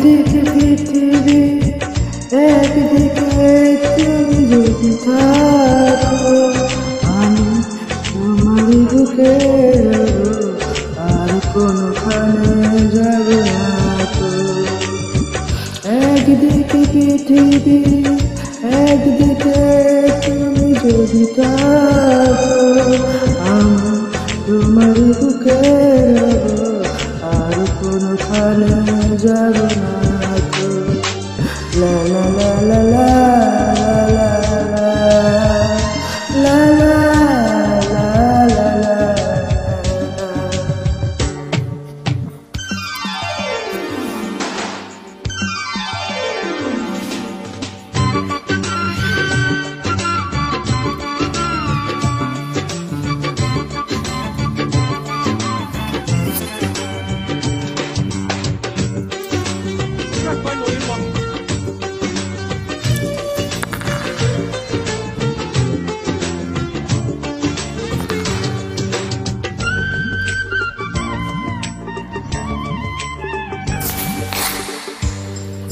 একদিকে পৃথিবী, একদিকে তুমি যদি থাকো, আমি তোমারই বুকে রব, আর কোনোখানে যাব না তো। একদিকে পৃথিবী, একদিকে তুমি যদি থাকো, আমি তোমারই বুকে রব, আর কোনোখানে যাব না তো। লা লা লা লা লা লা লা লা লা লা।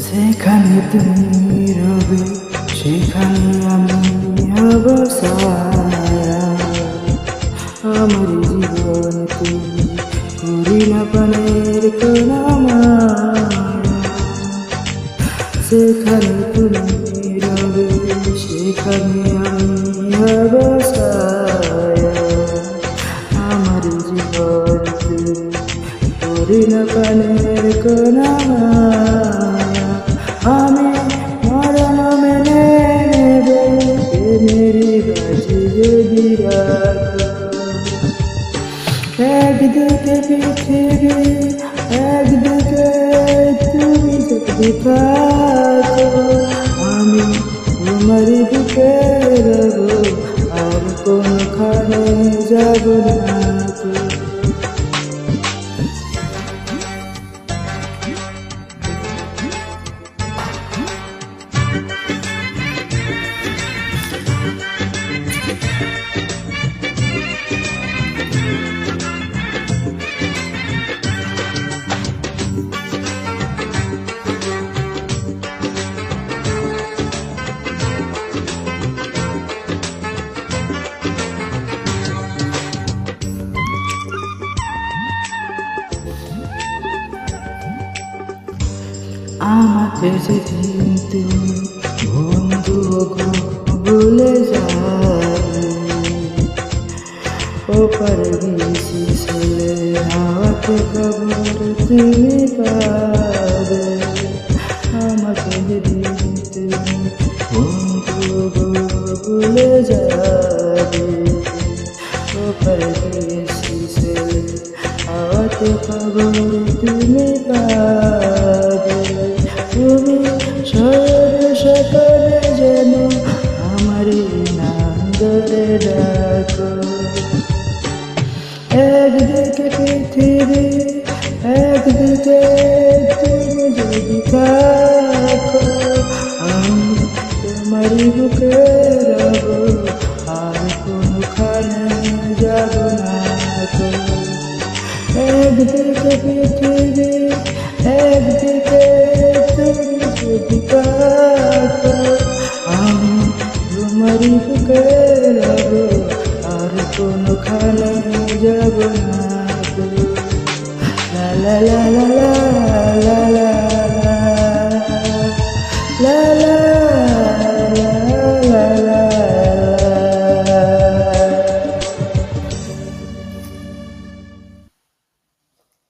যেখানে তুমি রবে সেখানে আমি হব সারা। আমার জীবন তুমি করি না পানের কোনা মায়া। যেখানে তুমি রবে সেখানে আমি হব সারা। আমার জীবন তুমি করি না পানের কোনা মায়া। আমি মরণ মেনে নেব মেরি বাজি যদি রাখো। একদিকে পৃথিবী, একদিকে তুমি যদি থাকো, আমি তোমারই বুকে রব, আর কোনোখানে যাব না তো। আমাকে যেদিন তুমি বন্ধু গো বলে যাবে, ওপার গেছি ছেলে হাওয়াতে খবর তুমি পাবে। আমাকে যেদিন তুমি বন্ধু গো বলে যাবে, ওপার গেছি ছেলে হাওয়াতে খবর তুমি পাবে। তুমি শহরে সকালে যেন আমার নাম ধরে ডাকো। একদিকে পৃথিবী, একদিকে তুমি যদি থাকো, আমি তোমারই বুকে রব, আর কোনোখানে যাব না তো। একদিকে পৃথিবী, একদিকে তুমি যদি থাকো, আমি তোমারই বুকে রব, আর কোনোখানে যাব না তো। লা লা লা লা লা লা লা লা লা।